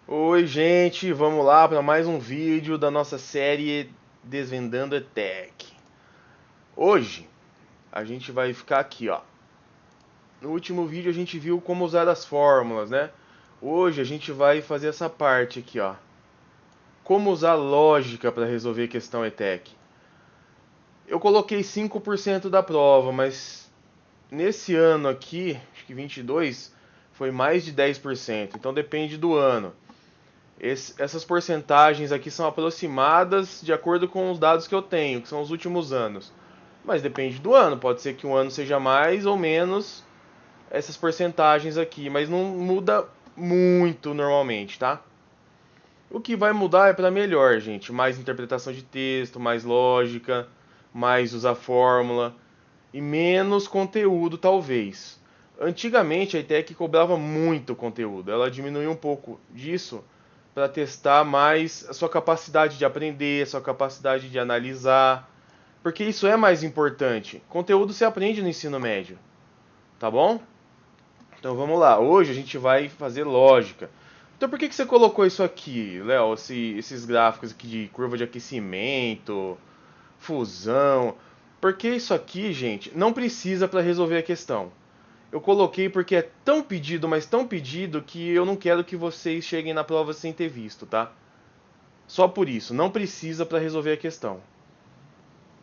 Oi, gente, vamos lá para mais um vídeo da nossa série Desvendando ETEC. Hoje a gente vai ficar aqui, ó. No último vídeo a gente viu como usar as fórmulas, né? Hoje a gente vai fazer essa parte aqui, ó. Como usar lógica para resolver questão ETEC. Eu coloquei 5% da prova, mas nesse ano aqui, acho que 22, foi mais de 10%. Então depende do ano. Essas porcentagens aqui são aproximadas de acordo com os dados que eu tenho, que são os últimos anos. Mas depende do ano, pode ser que um ano seja mais ou menos essas porcentagens aqui, mas não muda muito normalmente, tá? O que vai mudar é para melhor, gente. Mais interpretação de texto, mais lógica, mais usar fórmula e menos conteúdo, talvez. Antigamente a ITEC cobrava muito conteúdo, ela diminuiu um pouco disso para testar mais a sua capacidade de aprender, a sua capacidade de analisar, porque isso é mais importante. Conteúdo se aprende no ensino médio, tá bom? Então vamos lá, hoje a gente vai fazer lógica. Então por que você colocou isso aqui, Léo? Esses gráficos aqui de curva de aquecimento, fusão. Porque isso aqui, gente, não precisa para resolver a questão. Eu coloquei porque é tão pedido, mas tão pedido, que eu não quero que vocês cheguem na prova sem ter visto, tá? Só por isso, não precisa para resolver a questão.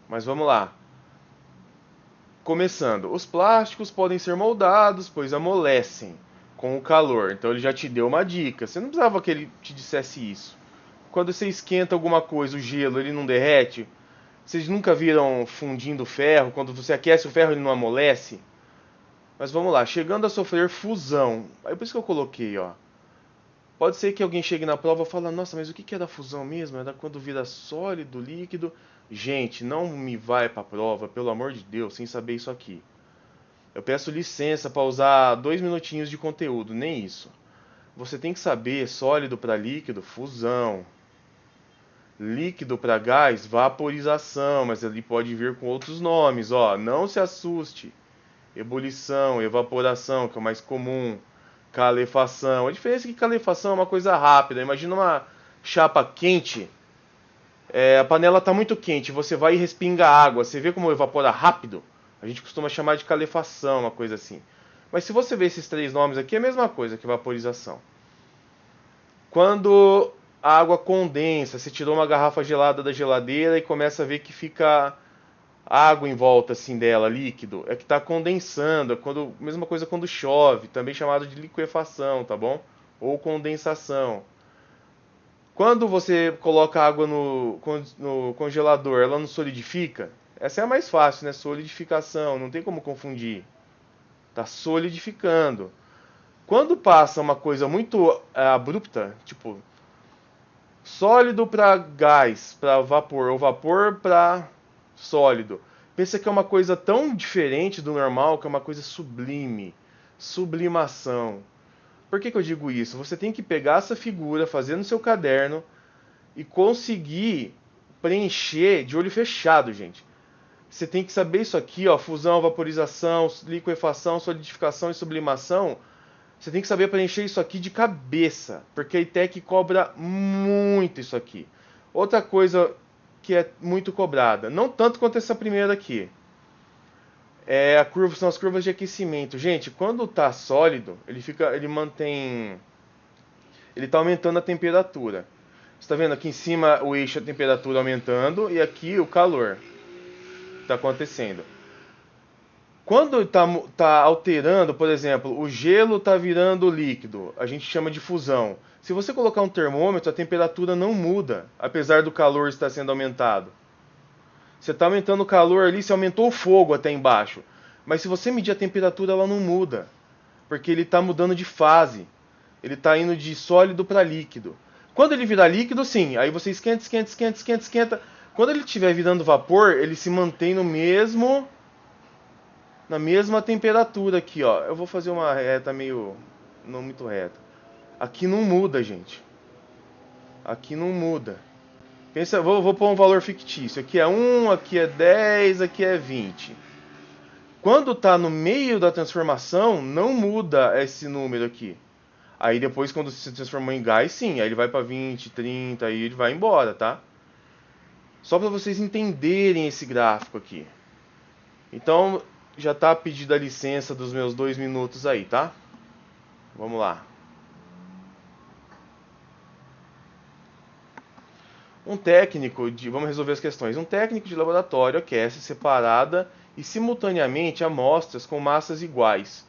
Mas vamos lá. Começando, os plásticos podem ser moldados, pois amolecem com o calor. Então ele já te deu uma dica. Você não precisava que ele te dissesse isso. Quando você esquenta alguma coisa, o gelo, ele não derrete? Vocês nunca viram fundindo ferro? Quando você aquece o ferro, ele não amolece? Mas vamos lá, chegando a sofrer fusão. Aí por isso que eu coloquei, ó. Pode ser que alguém chegue na prova e fale, nossa, mas o que é da fusão mesmo? É da quando vira sólido, líquido? Gente, não me vai pra prova, pelo amor de Deus, sem saber isso aqui. Eu peço licença para usar 2 minutinhos de conteúdo, nem isso. Você tem que saber sólido para líquido, fusão. Líquido para gás, vaporização, mas ele pode vir com outros nomes, ó. Não se assuste. Ebulição, evaporação, que é o mais comum. Calefação. A diferença é que calefação é uma coisa rápida. Imagina uma chapa quente. A panela está muito quente, você vai e respinga água. Você vê como evapora rápido? A gente costuma chamar de calefação, uma coisa assim. Mas se você ver esses três nomes aqui, é a mesma coisa que vaporização. Quando a água condensa, você tirou uma garrafa gelada da geladeira e começa a ver que fica água em volta assim dela, líquido, é que está condensando. Mesma coisa quando chove, também chamado de liquefação, tá bom? Ou condensação. Quando você coloca a água no congelador, ela não solidifica? Essa é a mais fácil, né? Solidificação, não tem como confundir. Tá solidificando. Quando passa uma coisa muito abrupta, tipo sólido para gás, para vapor, ou vapor para sólido. Pensa que é uma coisa tão diferente do normal, que é uma coisa sublime, sublimação. Por que eu digo isso? Você tem que pegar essa figura, fazer no seu caderno e conseguir preencher de olho fechado, gente. Você tem que saber isso aqui, ó, fusão, vaporização, liquefação, solidificação e sublimação. Você tem que saber preencher isso aqui de cabeça, porque a ITEC cobra muito isso aqui. Outra coisa que é muito cobrada, não tanto quanto essa primeira aqui, são as curvas de aquecimento. Gente, quando está sólido, ele está aumentando a temperatura. Você está vendo aqui em cima o eixo a temperatura aumentando e aqui o calor está acontecendo. Quando está alterando, por exemplo, o gelo está virando líquido, a gente chama de fusão. Se você colocar um termômetro, a temperatura não muda, apesar do calor estar sendo aumentado. Você está aumentando o calor ali, você aumentou o fogo até embaixo. Mas se você medir a temperatura, ela não muda, porque ele está mudando de fase. Ele está indo de sólido para líquido. Quando ele virar líquido, sim, aí você esquenta, esquenta, esquenta, esquenta, esquenta. Quando ele estiver virando vapor, ele se mantém na mesma temperatura aqui, ó. Eu vou fazer uma reta meio não muito reta. Aqui não muda, gente. Aqui não muda. Pensa, vou pôr um valor fictício. Aqui é 1, aqui é 10, aqui é 20. Quando está no meio da transformação, não muda esse número aqui. Aí depois, quando se transformou em gás, sim, aí ele vai para 20, 30, aí ele vai embora, tá? Só para vocês entenderem esse gráfico aqui. Então, já está pedida a licença dos meus 2 minutos aí, tá? Vamos lá. Vamos resolver as questões. Um técnico de laboratório aquece separada e simultaneamente amostras com massas iguais.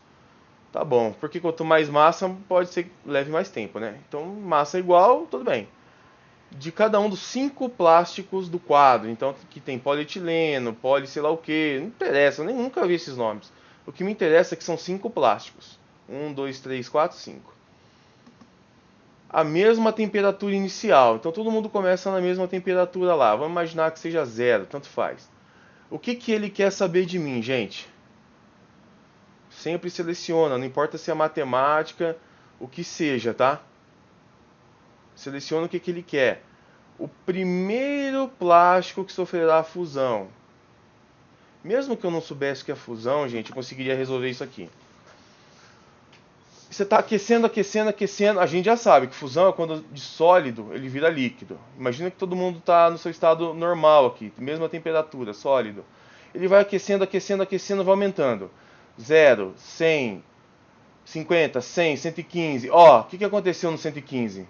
Tá bom, porque quanto mais massa, pode ser que leve mais tempo, né? Então, massa igual, tudo bem. De cada um dos 5 plásticos do quadro. Então, que tem polietileno, poli sei lá o que, não interessa, eu nem nunca vi esses nomes. O que me interessa é que são 5 plásticos. 1, 2, 3, 4, 5. A mesma temperatura inicial. Então, todo mundo começa na mesma temperatura lá. Vamos imaginar que seja 0, tanto faz. O que ele quer saber de mim, gente? Sempre seleciona, não importa se é matemática, o que seja, tá? Seleciona o que ele quer. O primeiro plástico que sofrerá a fusão. Mesmo que eu não soubesse o que é fusão, gente, eu conseguiria resolver isso aqui. Você está aquecendo, aquecendo, aquecendo. A gente já sabe que fusão é quando de sólido ele vira líquido. Imagina que todo mundo está no seu estado normal aqui, mesma temperatura, sólido. Ele vai aquecendo, aquecendo, aquecendo, vai aumentando. 0, 100, 50, 100, 115. Ó, o que aconteceu no 115?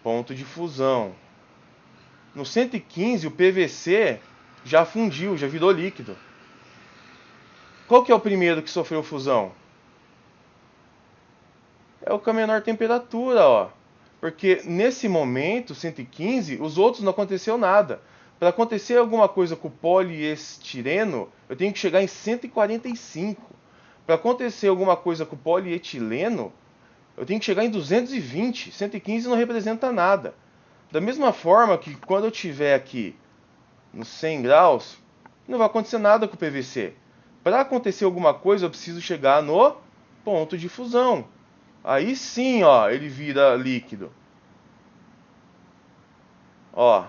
Ponto de fusão. No 115, o PVC já fundiu, já virou líquido. Qual que é o primeiro que sofreu fusão? É o com a menor temperatura, ó. Porque nesse momento, 115, os outros não aconteceu nada. Para acontecer alguma coisa com o poliestireno, eu tenho que chegar em 145. Para acontecer alguma coisa com o polietileno, eu tenho que chegar em 220. 115 não representa nada. Da mesma forma que quando eu estiver aqui nos 100 graus, não vai acontecer nada com o PVC. Para acontecer alguma coisa, eu preciso chegar no ponto de fusão. Aí sim, ó, ele vira líquido. Ó,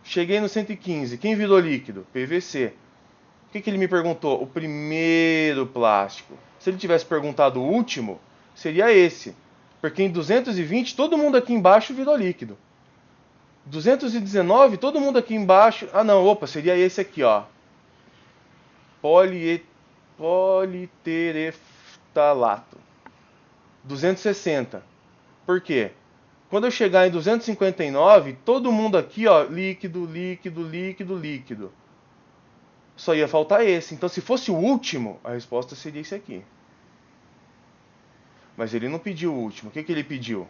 cheguei no 115. Quem virou líquido? PVC. O que ele me perguntou? O primeiro plástico. Se ele tivesse perguntado o último, seria esse. Porque em 220, todo mundo aqui embaixo virou líquido. 219, todo mundo aqui embaixo... Ah, não, opa, seria esse aqui, ó. Politereftalato. 260. Por quê? Quando eu chegar em 259, todo mundo aqui, ó, líquido, líquido, líquido, líquido. Só ia faltar esse. Então, se fosse o último, a resposta seria esse aqui. Mas ele não pediu o último. O que ele pediu?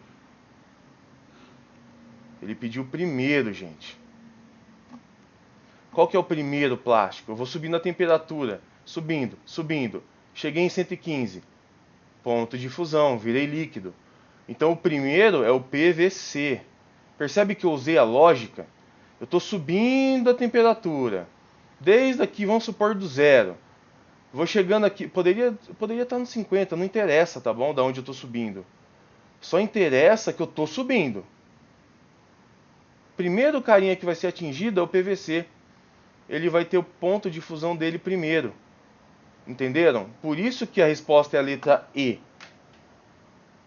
Ele pediu o primeiro, gente. Qual que é o primeiro plástico? Eu vou subindo a temperatura. Subindo, subindo. Cheguei em 115. Ponto de fusão, virei líquido. Então o primeiro é o PVC. Percebe que eu usei a lógica? Eu estou subindo a temperatura. Desde aqui, vamos supor, do 0. Vou chegando aqui, poderia estar no 50, não interessa, tá bom? Da onde eu estou subindo. Só interessa que eu estou subindo. Primeiro carinha que vai ser atingido é o PVC. Ele vai ter o ponto de fusão dele primeiro. Entenderam? Por isso que a resposta é a letra E.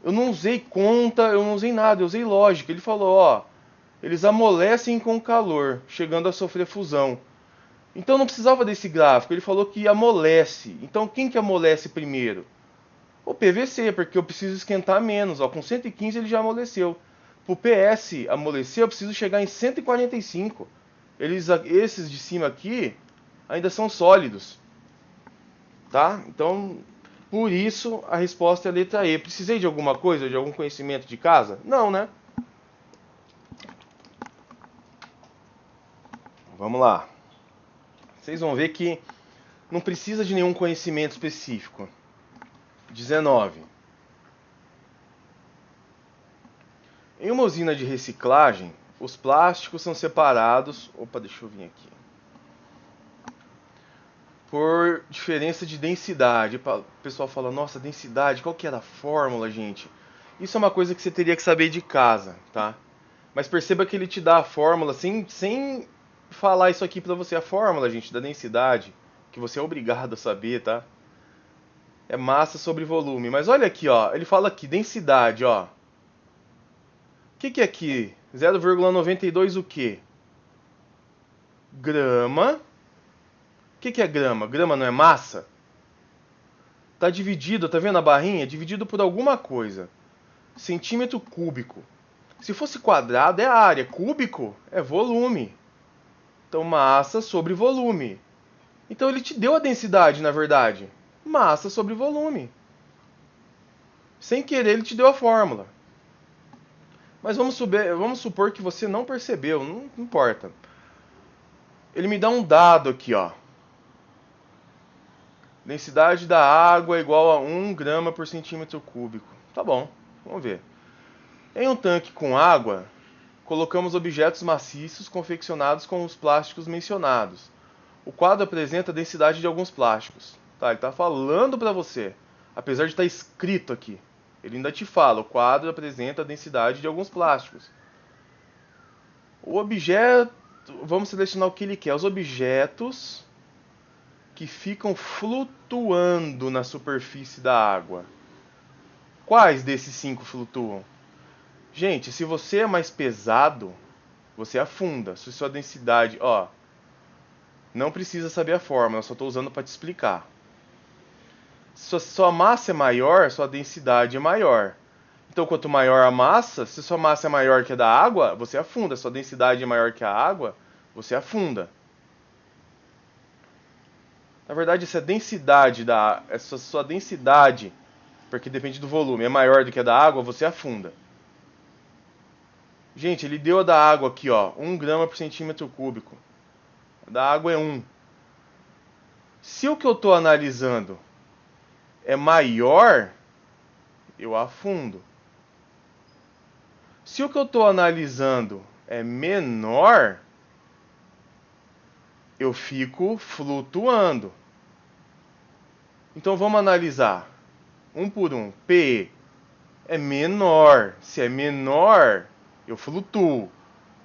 Eu não usei conta, eu não usei nada, eu usei lógica. Ele falou, ó, eles amolecem com calor, chegando a sofrer fusão. Então não precisava desse gráfico, ele falou que amolece. Então quem que amolece primeiro? O PVC, porque eu preciso esquentar menos. Ó, com 115 ele já amoleceu. Para o PS amolecer, eu preciso chegar em 145. Esses de cima aqui ainda são sólidos. Tá? Então, por isso a resposta é a letra E. Precisei de alguma coisa, de algum conhecimento de casa? Não, né? Vamos lá. Vocês vão ver que não precisa de nenhum conhecimento específico. 19. Em uma usina de reciclagem, os plásticos são separados... Opa, deixa eu vir aqui. Por diferença de densidade. O pessoal fala, nossa, densidade, qual que era a fórmula, gente? Isso é uma coisa que você teria que saber de casa, tá? Mas perceba que ele te dá a fórmula sem falar isso aqui pra você. A fórmula, gente, da densidade, que você é obrigado a saber, tá? é massa sobre volume. Mas olha aqui, ó, ele fala aqui, densidade, ó. O que é aqui? 0,92 o quê? Grama. O que é grama? Grama não é massa? Tá dividido, tá vendo a barrinha? Dividido por alguma coisa. Centímetro cúbico. Se fosse quadrado é área, cúbico é volume. Então massa sobre volume. Então ele te deu a densidade, na verdade. Massa sobre volume. Sem querer ele te deu a fórmula. Mas vamos supor que você não percebeu, não importa. Ele me dá um dado aqui, ó. Densidade da água é igual a 1 grama por centímetro cúbico. Tá bom, vamos ver. Em um tanque com água, colocamos objetos maciços confeccionados com os plásticos mencionados. O quadro apresenta a densidade de alguns plásticos. Tá, ele está falando para você, apesar de estar escrito aqui. Ele ainda te fala, o quadro apresenta a densidade de alguns plásticos. O objeto, vamos selecionar o que ele quer. Os objetos que ficam flutuando na superfície da água. Quais desses 5 flutuam? Gente, se você é mais pesado, você afunda. Se sua densidade, ó, não precisa saber a fórmula, eu só estou usando para te explicar. Se sua massa é maior, sua densidade é maior. Então, quanto maior a massa, se sua massa é maior que a da água, você afunda. Se sua densidade é maior que a água, você afunda. Na verdade, se a densidade sua densidade, porque depende do volume, é maior do que a da água, você afunda. Gente, ele deu a da água aqui, ó, 1 grama por centímetro cúbico. A da água é 1. Se o que eu estou analisando é maior, eu afundo. Se o que eu estou analisando é menor, eu fico flutuando. Então vamos analisar. Um por um. P é menor. Se é menor, eu flutuo.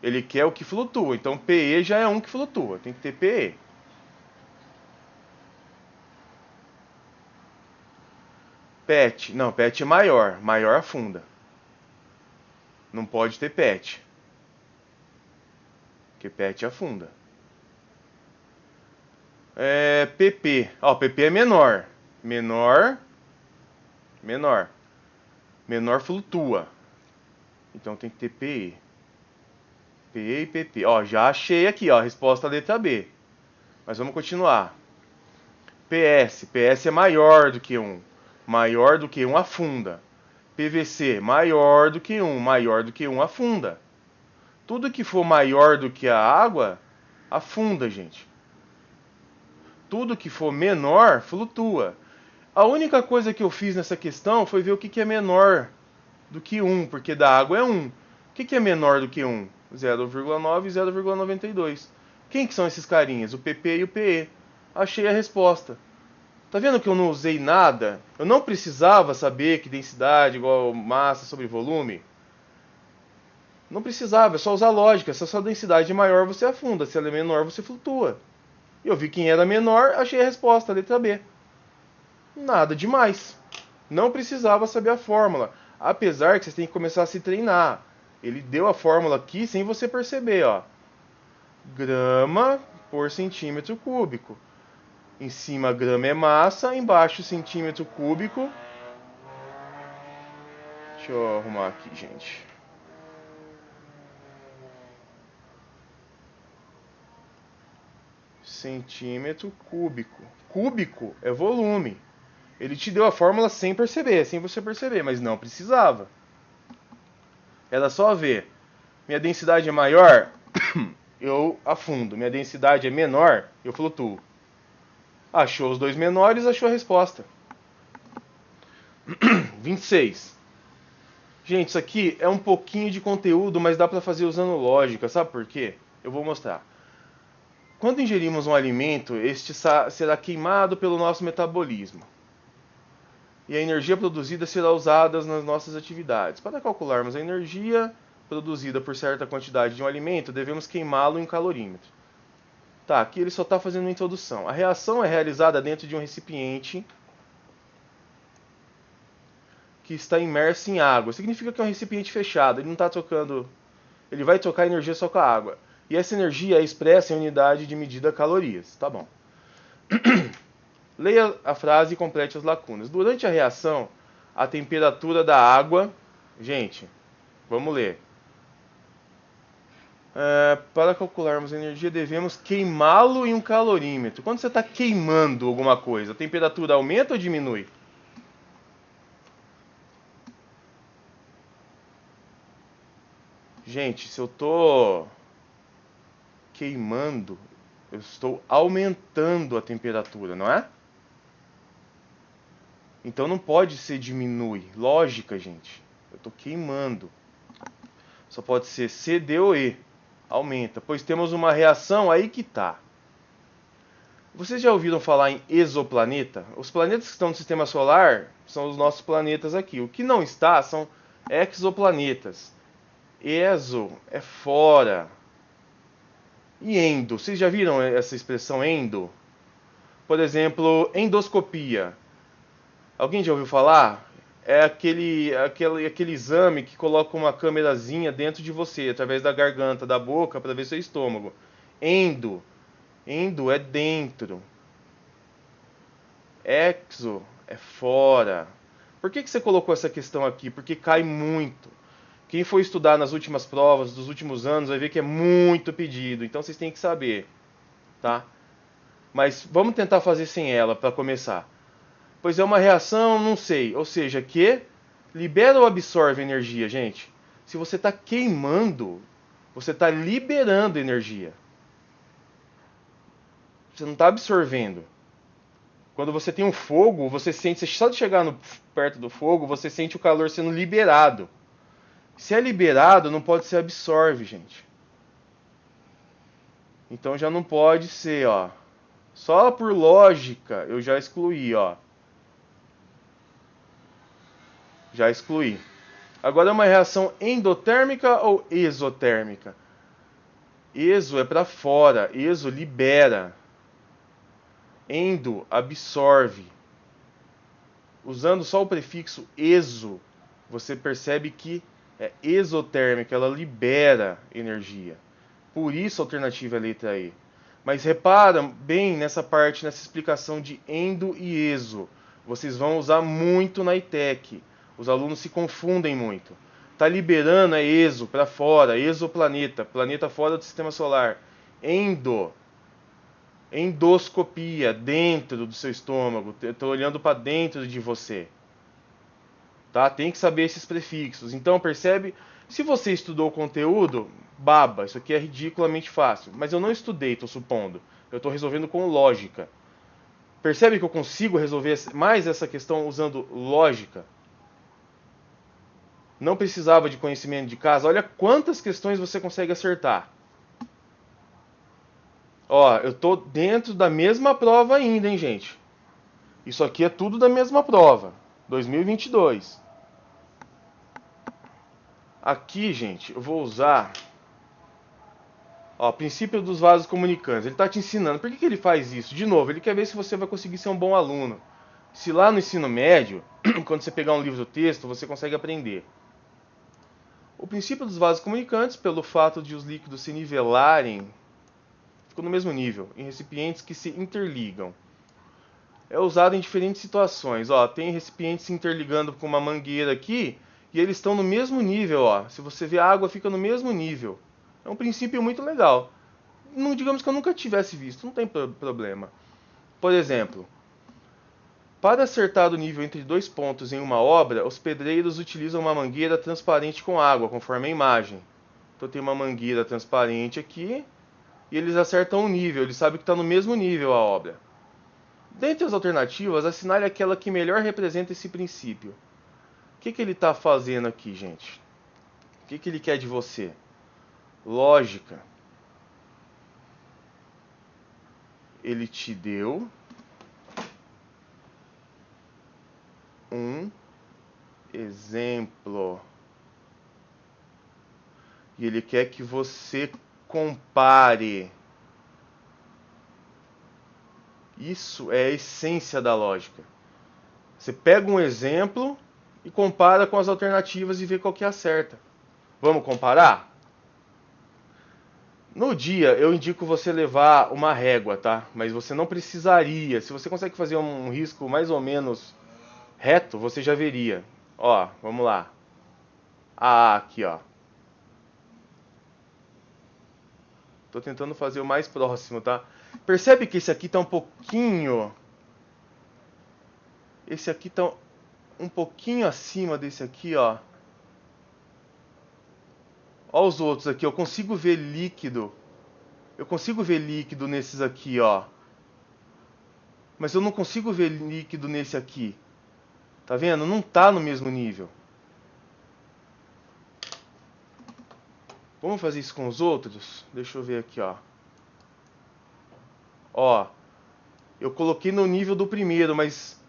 Ele quer o que flutua. Então PE já é um que flutua. Tem que ter PE. PET. Não, PET é maior. Maior afunda. Não pode ter PET. Porque PET afunda. PP. Ó, PP é menor. Menor. Menor flutua. Então tem que ter PE. PE e PP. Ó, já achei aqui, ó, a resposta da letra B. Mas vamos continuar. PS. PS é maior do que 1. Maior do que 1 afunda. PVC. Maior do que 1. Maior do que 1 afunda. Tudo que for maior do que a água, afunda, gente. Tudo que for menor, flutua. A única coisa que eu fiz nessa questão foi ver o que é menor do que 1, porque da água é 1. O que é menor do que 1? 0,9 e 0,92. Quem que são esses carinhas? O PP e o PE. Achei a resposta. Tá vendo que eu não usei nada? Eu não precisava saber que densidade igual massa sobre volume. Não precisava, é só usar lógica. Se a sua densidade é maior, você afunda. Se ela é menor, você flutua. Eu vi quem era menor, achei a resposta, a letra B. Nada demais. Não precisava saber a fórmula. Apesar que você tem que começar a se treinar. Ele deu a fórmula aqui sem você perceber, ó. Grama por centímetro cúbico. Em cima grama é massa, embaixo centímetro cúbico. Deixa eu arrumar aqui, gente. Centímetro cúbico. Cúbico é volume. Ele te deu a fórmula sem perceber, sem você perceber, mas não precisava. Era só ver. Minha densidade é maior, eu afundo. Minha densidade é menor, eu flutuo. Achou os dois menores, achou a resposta. 26. Gente, isso aqui é um pouquinho de conteúdo, mas dá para fazer usando lógica. Sabe por quê? Eu vou mostrar. Quando ingerimos um alimento, este será queimado pelo nosso metabolismo. E a energia produzida será usada nas nossas atividades. Para calcularmos a energia produzida por certa quantidade de um alimento, devemos queimá-lo em calorímetro. Tá, aqui ele só está fazendo uma introdução. A reação é realizada dentro de um recipiente que está imerso em água. Significa que é um recipiente fechado, ele não está trocando, ele vai trocar energia só com a água. E essa energia é expressa em unidade de medida calorias. Tá bom. Leia a frase e complete as lacunas. Durante a reação, a temperatura da água... Gente, vamos ler. Para calcularmos a energia, devemos queimá-lo em um calorímetro. Quando você está queimando alguma coisa, a temperatura aumenta ou diminui? Gente, se eu estou queimando, eu estou aumentando a temperatura, não é? Então não pode ser diminui. Lógica, gente. Eu estou queimando. Só pode ser C, D ou E. Aumenta. Pois temos uma reação aí que tá. Vocês já ouviram falar em exoplaneta? Os planetas que estão no sistema solar são os nossos planetas aqui. O que não está são exoplanetas. Exo é fora. E endo? Vocês já viram essa expressão endo? Por exemplo, endoscopia. Alguém já ouviu falar? É aquele exame que coloca uma câmerazinha dentro de você, através da garganta, da boca, para ver seu estômago. Endo. Endo é dentro. Exo é fora. Por que você colocou essa questão aqui? Porque cai muito. Quem for estudar nas últimas provas dos últimos anos vai ver que é muito pedido. Então vocês têm que saber, tá? Mas vamos tentar fazer sem ela para começar. Pois é uma reação, não sei. Ou seja, que libera ou absorve energia, gente? Se você está queimando, você está liberando energia. Você não está absorvendo. Quando você tem um fogo, você sente, só de chegar perto do fogo, você sente o calor sendo liberado. Se é liberado, não pode ser absorve, gente. Então já não pode ser, ó. Só por lógica eu já excluí, ó. Já excluí. Agora é uma reação endotérmica ou exotérmica? Exo é para fora, exo libera. Endo absorve. Usando só o prefixo exo, você percebe que é exotérmica, ela libera energia. Por isso a alternativa é a letra E. Mas repara bem nessa parte, nessa explicação de endo e exo. Vocês vão usar muito na ITEC. Os alunos se confundem muito. Está liberando é exo, para fora, exoplaneta, planeta fora do sistema solar. Endo, endoscopia, dentro do seu estômago. Estou olhando para dentro de você. Tá? Tem que saber esses prefixos. Então, percebe? Se você estudou o conteúdo, baba, isso aqui é ridiculamente fácil. Mas eu não estudei, estou supondo. Eu estou resolvendo com lógica. Percebe que eu consigo resolver mais essa questão usando lógica? Não precisava de conhecimento de casa. Olha quantas questões você consegue acertar. Ó, eu estou dentro da mesma prova ainda, hein, gente? Isso aqui é tudo da mesma prova. 2022. Aqui, gente, eu vou usar... Ó, princípio dos vasos comunicantes. Ele está te ensinando. Por que ele faz isso? De novo, ele quer ver se você vai conseguir ser um bom aluno. Se lá no ensino médio, quando você pegar um livro do texto, você consegue aprender. O princípio dos vasos comunicantes, pelo fato de os líquidos se nivelarem, ficam no mesmo nível, em recipientes que se interligam. É usado em diferentes situações. Ó, tem recipientes se interligando com uma mangueira aqui, e eles estão no mesmo nível. Ó. Se você vê, a água fica no mesmo nível. É um princípio muito legal. Não, digamos que eu nunca tivesse visto, não tem problema. Por exemplo, para acertar o nível entre dois pontos em uma obra, os pedreiros utilizam uma mangueira transparente com água, conforme a imagem. Então tem uma mangueira transparente aqui, e eles acertam o nível, eles sabem que está no mesmo nível a obra. Dentre as alternativas, assinale aquela que melhor representa esse princípio. O que ele está fazendo aqui, gente? O que ele quer de você? Lógica. Ele te deu um exemplo. E ele quer que você compare. Isso é a essência da lógica. Você pega um exemplo e compara com as alternativas e vê qual que é a certa. Vamos comparar? No dia, eu indico você levar uma régua, tá? Mas você não precisaria. Se você consegue fazer um risco mais ou menos reto, você já veria. Ó, vamos lá. Aqui, ó. Tô tentando fazer o mais próximo, tá? Percebe que esse aqui tá um pouquinho... Esse aqui tá um pouquinho acima desse aqui, ó. Ó os outros aqui, eu consigo ver líquido. Eu consigo ver líquido nesses aqui, ó. Mas eu não consigo ver líquido nesse aqui. Tá vendo? Não tá no mesmo nível. Vamos fazer isso com os outros? Deixa eu ver aqui, ó. Ó, eu coloquei no nível do primeiro, mas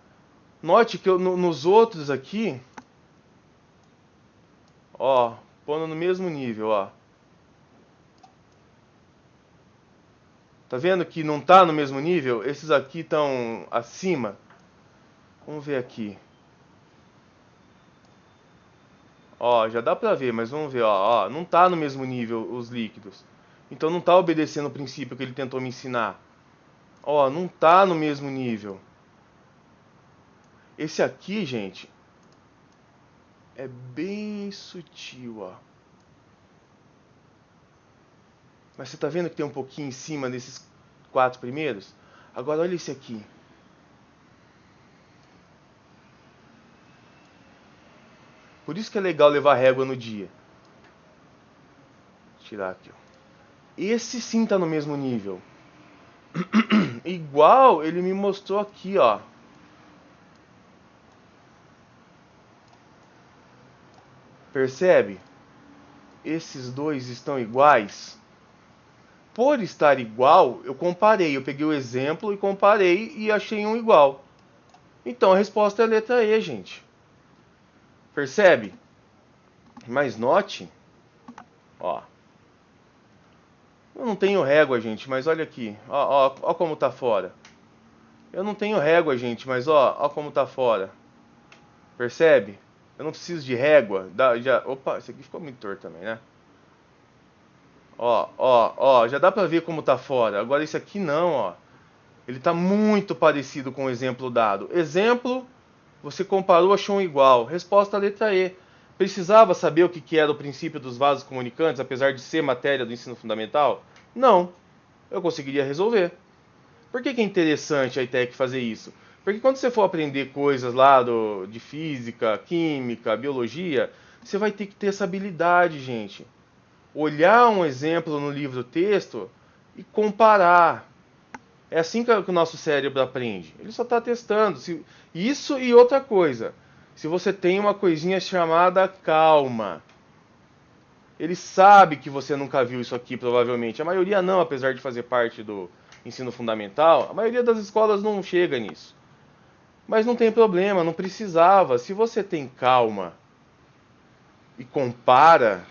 note que nos outros aqui, ó, pondo no mesmo nível, ó. Tá vendo que não tá no mesmo nível? Esses aqui estão acima. Vamos ver aqui. Ó, já dá pra ver, mas vamos ver, ó, não tá no mesmo nível os líquidos. Então não tá obedecendo o princípio que ele tentou me ensinar. Ó, não tá no mesmo nível. Esse aqui, gente, é bem sutil, ó. Mas você tá vendo que tem um pouquinho em cima desses 4 primeiros? Agora olha esse aqui. Por isso que é legal levar régua no dia. Vou tirar aqui, ó. Esse sim tá no mesmo nível. Igual ele me mostrou aqui, ó. Percebe? Esses dois estão iguais. Por estar igual, eu comparei. Eu peguei o exemplo e comparei e achei um igual. Então a resposta é a letra E, gente. Percebe? Mas note, ó. Eu não tenho régua, gente, mas olha aqui. Ó como tá fora. Eu não tenho régua, gente, mas ó como tá fora. Percebe? Eu não preciso de régua. Opa, esse aqui ficou muito torto também, né? Ó, já dá pra ver como tá fora. Agora esse aqui não, ó. Ele tá muito parecido com o exemplo dado. Exemplo, você comparou, achou um igual. Resposta letra E. Precisava saber o que era o princípio dos vasos comunicantes, apesar de ser matéria do ensino fundamental? Não. Eu conseguiria resolver. Por que é interessante a ITEC fazer isso? Porque quando você for aprender coisas lá de física, química, biologia, você vai ter que ter essa habilidade, gente. Olhar um exemplo no livro-texto e comparar. É assim que o nosso cérebro aprende. Ele só está testando. Isso e outra coisa. Se você tem uma coisinha chamada calma. Ele sabe que você nunca viu isso aqui, provavelmente. A maioria não, apesar de fazer parte do ensino fundamental. A maioria das escolas não chega nisso. Mas não tem problema, não precisava. Se você tem calma e compara.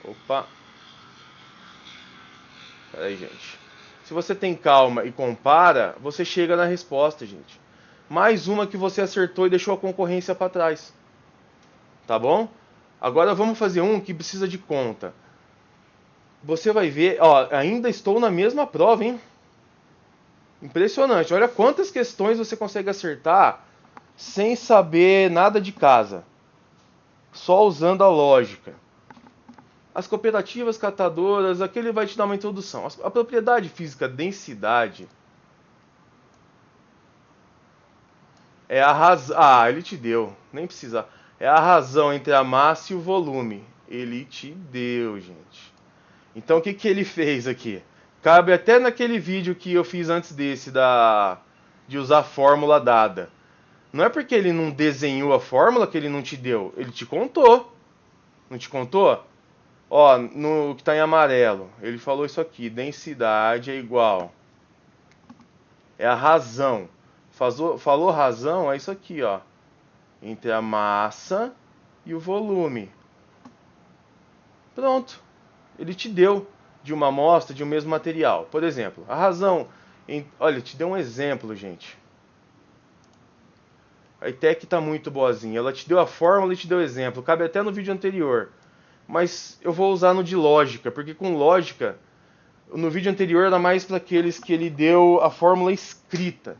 Opa! Peraí, gente. Se você tem calma e compara, você chega na resposta, gente. Mais uma que você acertou e deixou a concorrência para trás. Tá bom? Agora vamos fazer um que precisa de conta. Você vai ver, ó, ainda estou na mesma prova, hein? Impressionante. Olha quantas questões você consegue acertar sem saber nada de casa. Só usando a lógica. As cooperativas catadoras, aqui ele vai te dar uma introdução. A propriedade física densidade é a razão. Ah, ele te deu. Nem precisa. É a razão entre a massa e o volume. Ele te deu, gente. Então o que ele fez aqui? Cabe até naquele vídeo que eu fiz antes desse, de usar a fórmula dada. Não é porque ele não desenhou a fórmula que ele não te deu. Ele te contou. Não te contou? Ó, no que está em amarelo, ele falou isso aqui: densidade é igual. É a razão. Falou razão, é isso aqui, ó. Entre a massa e o volume. Pronto. Ele te deu de uma amostra de um mesmo material. Por exemplo, a razão. Olha, te deu um exemplo, gente. A ITEC tá muito boazinha. Ela te deu a fórmula e te deu o exemplo. Cabe até no vídeo anterior. Mas eu vou usar no de lógica, porque com lógica, no vídeo anterior era mais para aqueles que ele deu a fórmula escrita.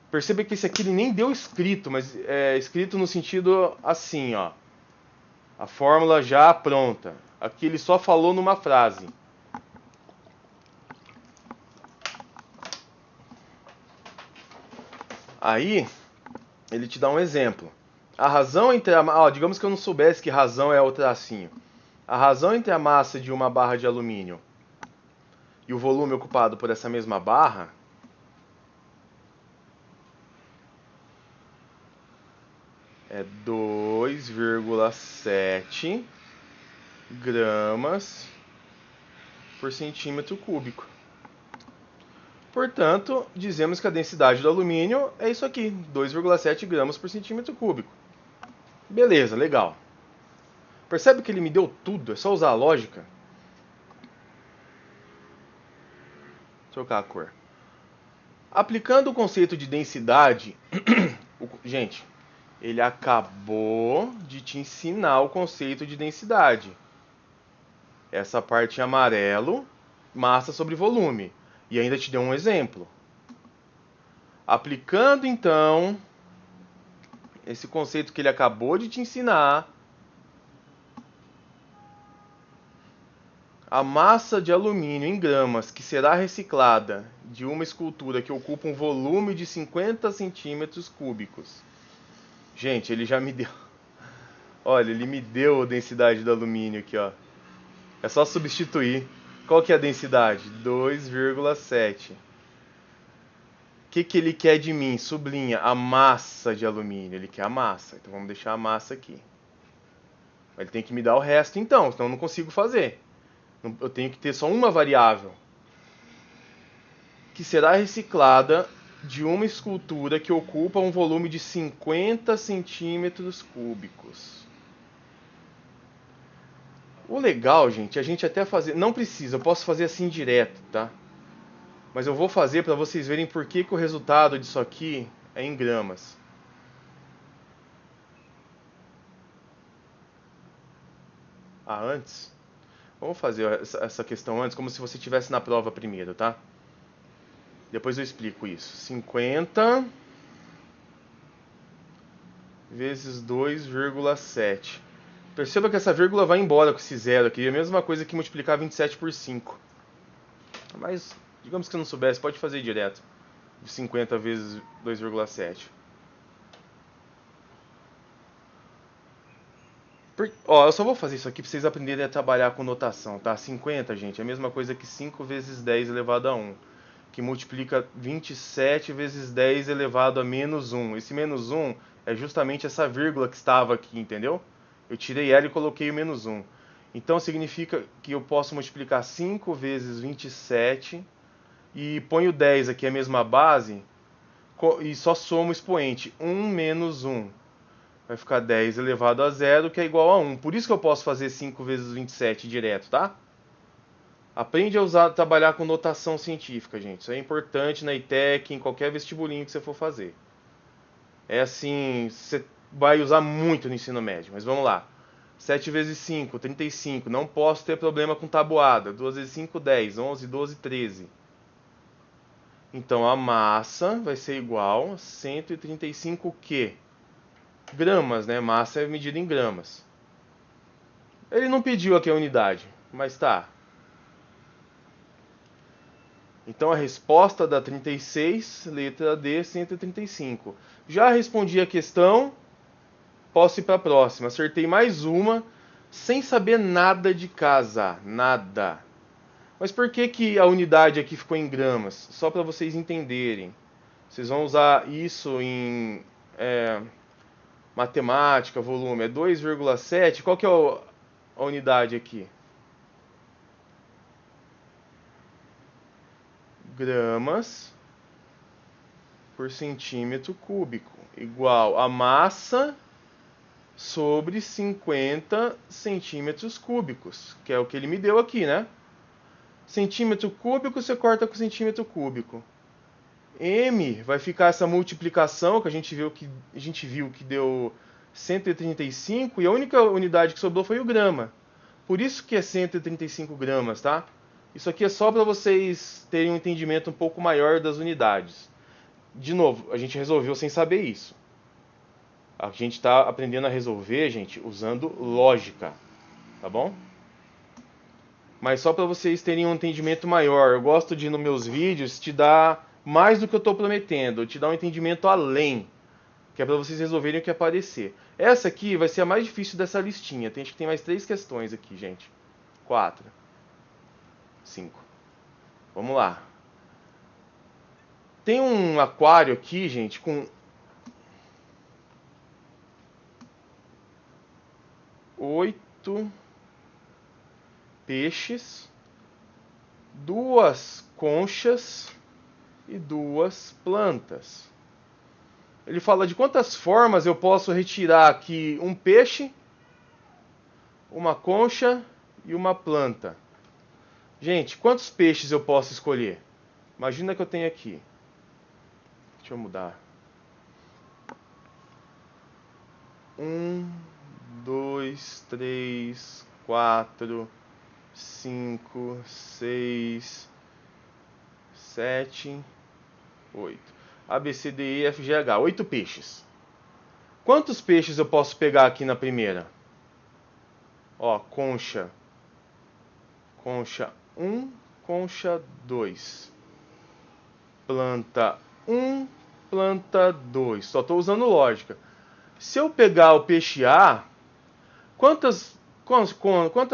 Perceba que esse aqui ele nem deu escrito, mas é escrito no sentido assim, ó. A fórmula já pronta. Aqui ele só falou numa frase. Aí, ele te dá um exemplo. A razão entre a... Ó, digamos que eu não soubesse que razão é o tracinho. A razão entre a massa de uma barra de alumínio e o volume ocupado por essa mesma barra é 2,7 gramas por centímetro cúbico. Portanto, dizemos que a densidade do alumínio é isso aqui, 2,7 gramas por centímetro cúbico. Beleza, legal. Percebe que ele me deu tudo, é só usar a lógica. Trocar a cor. Aplicando o conceito de densidade, gente, ele acabou de te ensinar o conceito de densidade. Essa parte em amarelo, massa sobre volume. E ainda te deu um exemplo. Aplicando então esse conceito que ele acabou de te ensinar, a massa de alumínio em gramas que será reciclada de uma escultura que ocupa um volume de 50 centímetros cúbicos. Gente, ele já me deu. Olha, ele me deu a densidade do alumínio aqui, ó. É só substituir. Qual que é a densidade? 2,7. O que ele quer de mim? Sublinha a massa de alumínio. Ele quer a massa. Então vamos deixar a massa aqui. Ele tem que me dar o resto então, senão eu não consigo fazer. Eu tenho que ter só uma variável. Que será reciclada de uma escultura que ocupa um volume de 50 centímetros cúbicos. O legal, gente, a gente até fazer... Não precisa, eu posso fazer assim direto, tá? Mas eu vou fazer para vocês verem por que o resultado disso aqui é em gramas. Ah, antes? Vamos fazer essa questão antes, como se você estivesse na prova primeiro, tá? Depois eu explico isso. 50 vezes 2,7. Perceba que essa vírgula vai embora com esse zero aqui. É a mesma coisa que multiplicar 27 por 5. Mas, digamos que você não soubesse, pode fazer direto. 50 vezes 2,7. Ó, eu só vou fazer isso aqui para vocês aprenderem a trabalhar com notação, tá? 50, gente, é a mesma coisa que 5 vezes 10 elevado a 1. Que multiplica 27 vezes 10 elevado a menos 1. Esse menos 1 é justamente essa vírgula que estava aqui, entendeu? Eu tirei ela e coloquei o menos 1. Então significa que eu posso multiplicar 5 vezes 27 e ponho 10 aqui, a mesma base, e só somo o expoente. 1 menos 1. Vai ficar 10 elevado a 0, que é igual a 1. Por isso que eu posso fazer 5 vezes 27 direto, tá? Aprende a trabalhar com notação científica, gente. Isso é importante na ITEC, em qualquer vestibulinho que você for fazer. É assim, você vai usar muito no ensino médio, mas vamos lá. 7 vezes 5, 35. Não posso ter problema com tabuada. 2 vezes 5, 10. 11, 12, 13. Então a massa vai ser igual a 135 Q. Gramas, né? Massa é medida em gramas. Ele não pediu aqui a unidade, mas tá. Então a resposta dá 36, letra D, 135. Já respondi a questão, posso ir para a próxima. Acertei mais uma, sem saber nada de casa, nada. Mas por que a unidade aqui ficou em gramas? Só para vocês entenderem. Vocês vão usar isso em matemática, volume. É 2,7. Qual que é a unidade aqui? Gramas por centímetro cúbico. Igual a massa sobre 50 centímetros cúbicos. Que é o que ele me deu aqui, né? Centímetro cúbico você corta com centímetro cúbico. M vai ficar essa multiplicação que a gente viu que deu 135 e a única unidade que sobrou foi o grama. Por isso que é 135 gramas, tá? Isso aqui é só para vocês terem um entendimento um pouco maior das unidades. De novo, a gente resolveu sem saber isso. A gente está aprendendo a resolver, gente, usando lógica, tá bom? Mas só para vocês terem um entendimento maior, eu gosto de, nos meus vídeos, te dar mais do que eu estou prometendo, te dar um entendimento além, que é para vocês resolverem o que aparecer. Essa aqui vai ser a mais difícil dessa listinha. Acho que tem mais 3 questões aqui, gente. 4. 5. Vamos lá. Tem um aquário aqui, gente, com 8 peixes, 2 conchas e 2 plantas. Ele fala de quantas formas eu posso retirar aqui um peixe, uma concha e uma planta. Gente, quantos peixes eu posso escolher? Imagina que eu tenho aqui. Deixa eu mudar. 1, 2, 3, 4, 5, 6, 7, 8. A, B, C, D, E, F, G, H. 8 peixes. Quantos peixes eu posso pegar aqui na primeira? Ó, concha. Concha 1, concha 2. Planta 1, planta 2. Só estou usando lógica. Se eu pegar o peixe A, quantas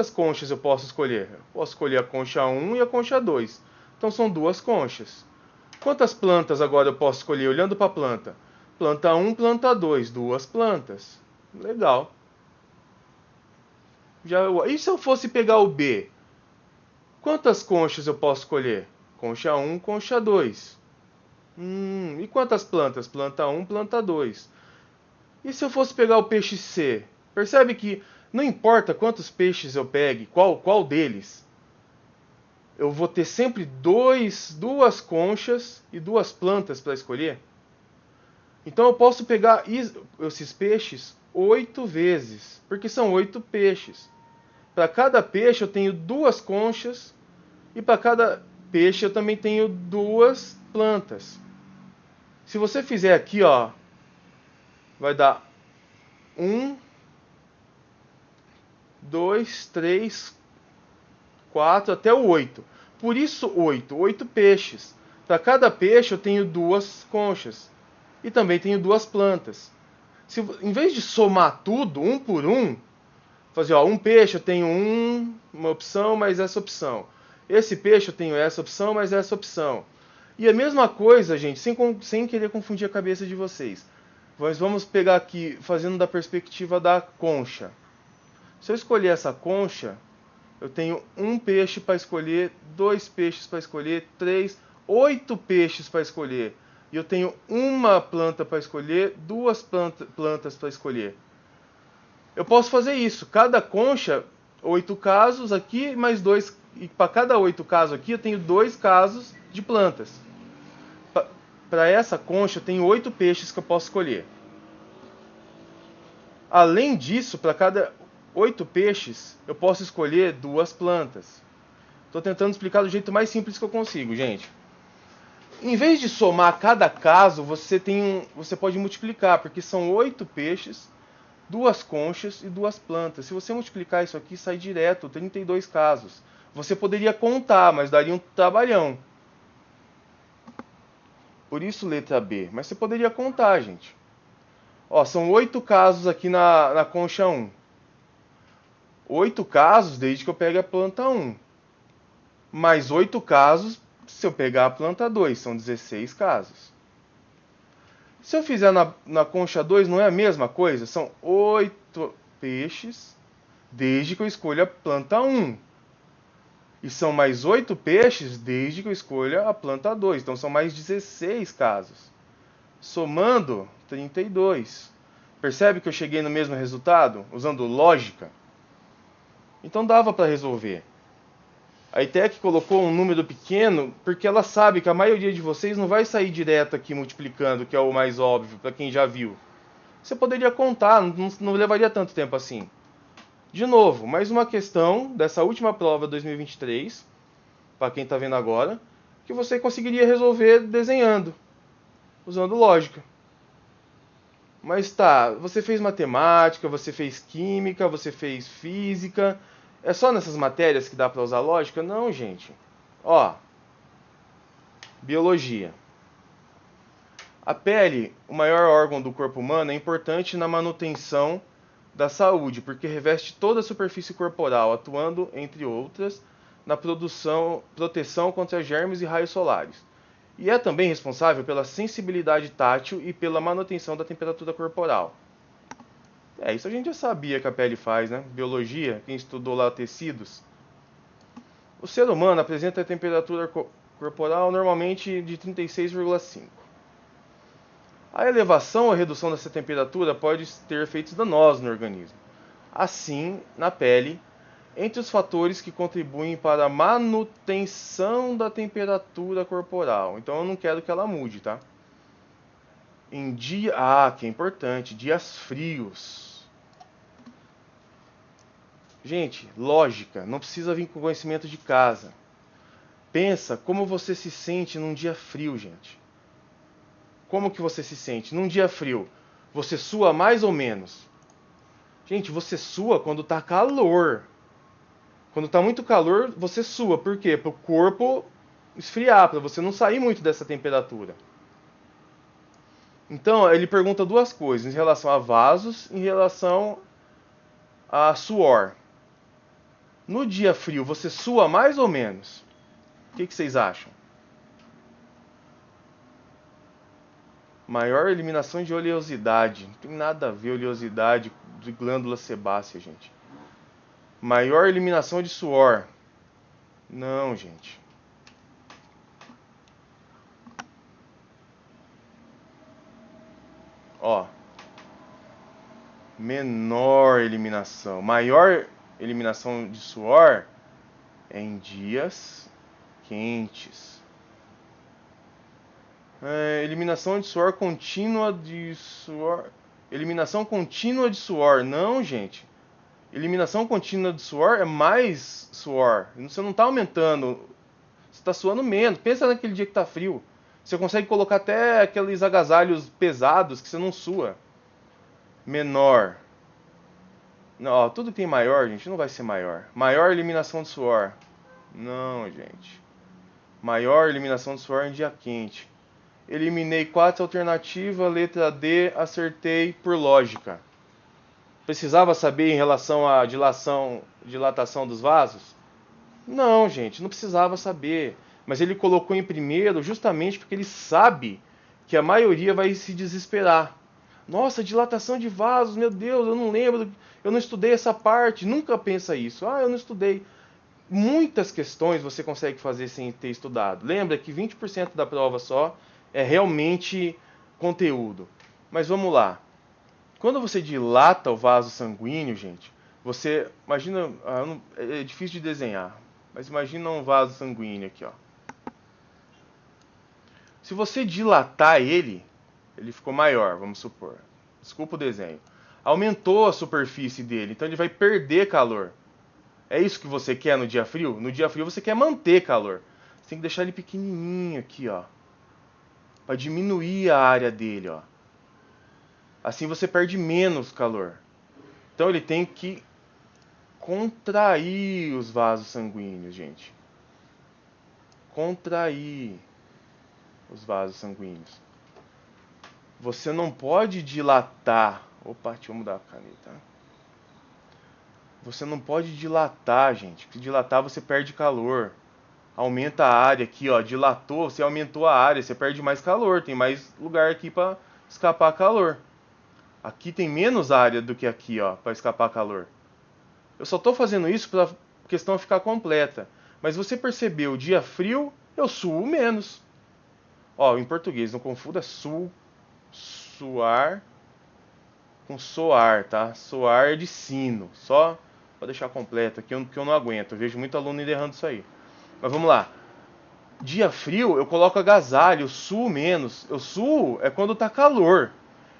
conchas eu posso escolher? Eu posso escolher a concha 1 e a concha 2. Então são 2 conchas. Quantas plantas agora eu posso escolher olhando para a planta? Planta 1, planta 2. 2 plantas. Legal. E se eu fosse pegar o B? Quantas conchas eu posso escolher? Concha 1, concha 2. E quantas plantas? Planta 1, planta 2. E se eu fosse pegar o peixe C? Percebe que não importa quantos peixes eu pegue, qual deles, eu vou ter sempre 2 conchas e 2 plantas para escolher. Então eu posso pegar esses peixes 8 vezes, porque são 8 peixes. Para cada peixe eu tenho 2 conchas e para cada peixe eu também tenho 2 plantas. Se você fizer aqui, ó, vai dar 1, 2, 3, 4, até o 8. Por isso 8 peixes. Para cada peixe eu tenho 2 conchas. E também tenho 2 plantas. Em vez de somar tudo, um por um, fazer, ó, um peixe eu tenho uma opção, mais essa opção. Esse peixe eu tenho essa opção, mais essa opção. E a mesma coisa, gente, sem querer confundir a cabeça de vocês. Mas vamos pegar aqui, fazendo da perspectiva da concha. Se eu escolher essa concha, eu tenho um peixe para escolher, 2 peixes para escolher, 3, 8 peixes para escolher. E eu tenho uma planta para escolher, 2 plantas para escolher. Eu posso fazer isso. Cada concha, 8 casos aqui, mais 2. E para cada 8 casos aqui, eu tenho 2 casos de plantas. Para essa concha, eu tenho 8 peixes que eu posso escolher. Além disso, para cada 8 peixes, eu posso escolher 2 plantas. Estou tentando explicar do jeito mais simples que eu consigo, gente. Em vez de somar cada caso, você pode multiplicar, porque são 8 peixes, 2 conchas e 2 plantas. Se você multiplicar isso aqui, sai direto, 32 casos. Você poderia contar, mas daria um trabalhão. Por isso letra B. Mas você poderia contar, gente. Ó, são 8 casos aqui na concha 1. 8 casos desde que eu pegue a planta 1. Mais 8 casos se eu pegar a planta 2. São 16 casos. Se eu fizer na concha 2, não é a mesma coisa? São 8 peixes desde que eu escolha a planta 1. E são mais 8 peixes desde que eu escolha a planta 2. Então são mais 16 casos. Somando, 32. Percebe que eu cheguei no mesmo resultado? Usando lógica? Então dava para resolver. A ITEC colocou um número pequeno porque ela sabe que a maioria de vocês não vai sair direto aqui multiplicando, que é o mais óbvio para quem já viu. Você poderia contar, não levaria tanto tempo assim. De novo, mais uma questão dessa última prova 2023, para quem está vendo agora, que você conseguiria resolver desenhando, usando lógica. Mas tá, você fez matemática, você fez química, você fez física. É só nessas matérias que dá para usar lógica? Não, gente. Ó, biologia. A pele, o maior órgão do corpo humano, é importante na manutenção da saúde, porque reveste toda a superfície corporal, atuando, entre outras, na proteção contra germes e raios solares. E é também responsável pela sensibilidade tátil e pela manutenção da temperatura corporal. Isso a gente já sabia que a pele faz, né? Biologia, quem estudou lá tecidos. O ser humano apresenta a temperatura corporal normalmente de 36,5. A elevação ou redução dessa temperatura pode ter efeitos danosos no organismo. Assim, na pele, entre os fatores que contribuem para a manutenção da temperatura corporal. Então eu não quero que ela mude, tá? Que é importante, dias frios. Gente, lógica, não precisa vir com conhecimento de casa. Pensa como você se sente num dia frio, gente. Como que você se sente num dia frio? Você sua mais ou menos? Gente, você sua quando tá calor. Quando tá muito calor, você sua. Por quê? Para o corpo esfriar, para você não sair muito dessa temperatura. Então, ele pergunta duas coisas, em relação a vasos, em relação a suor. No dia frio, você sua mais ou menos? O que vocês acham? Maior eliminação de oleosidade. Não tem nada a ver oleosidade de glândula sebácea, gente. Maior eliminação de suor. Não, gente. Ó. Menor eliminação. Maior eliminação de suor é em dias quentes. Eliminação de suor contínua de suor. Eliminação contínua de suor. Não, gente. Eliminação contínua de suor é mais suor. Você não está aumentando. Você está suando menos. Pensa naquele dia que está frio. Você consegue colocar até aqueles agasalhos pesados que você não sua. Menor. Não, ó, tudo que tem maior, gente, não vai ser maior. Maior eliminação de suor. Não, gente. Maior eliminação de suor em dia quente. Eliminei 4 alternativas, letra D, acertei por lógica. Precisava saber em relação à dilatação dos vasos? Não, gente, não precisava saber. Mas ele colocou em primeiro justamente porque ele sabe que a maioria vai se desesperar. Nossa, dilatação de vasos, meu Deus, eu não lembro, eu não estudei essa parte. Nunca pensa isso. Eu não estudei. Muitas questões você consegue fazer sem ter estudado. Lembra que 20% da prova só é realmente conteúdo. Mas vamos lá. Quando você dilata o vaso sanguíneo, gente, você imagina, é difícil de desenhar, mas imagina um vaso sanguíneo aqui, ó. Se você dilatar ele ficou maior, vamos supor. Desculpa o desenho. Aumentou a superfície dele, então ele vai perder calor. É isso que você quer no dia frio? No dia frio você quer manter calor. Você tem que deixar ele pequenininho aqui, ó, para diminuir a área dele, ó. Assim você perde menos calor. Então ele tem que contrair os vasos sanguíneos, gente. Contrair os vasos sanguíneos. Você não pode dilatar. Opa, deixa eu mudar a caneta. Você não pode dilatar, gente. Porque dilatar você perde calor. Aumenta a área aqui, ó. Dilatou, você aumentou a área, você perde mais calor. Tem mais lugar aqui para escapar calor. Aqui tem menos área do que aqui, ó, para escapar calor. Eu só estou fazendo isso para a questão ficar completa. Mas você percebeu, dia frio, eu suo menos. Ó, em português, não confunda suar com soar, tá? Soar é de sino. Só para deixar completo aqui, que eu não aguento. Eu vejo muito aluno errando isso aí. Mas vamos lá. Dia frio, eu coloco agasalho, eu suo menos. Eu suo é quando tá calor.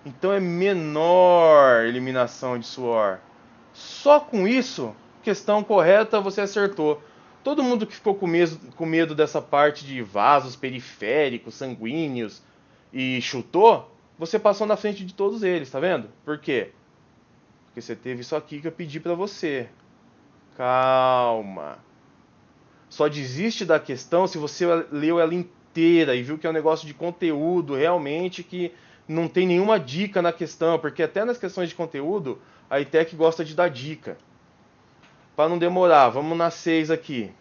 Então é menor eliminação de suor. Só com isso, questão correta, você acertou. Todo mundo que ficou com medo dessa parte de vasos periféricos, sanguíneos e chutou, você passou na frente de todos eles, tá vendo? Por quê? Porque você teve isso aqui que eu pedi pra você. Calma. Só desiste da questão se você leu ela inteira e viu que é um negócio de conteúdo realmente que não tem nenhuma dica na questão, porque até nas questões de conteúdo a ITEC gosta de dar dica. Para não demorar, vamos na 6 aqui.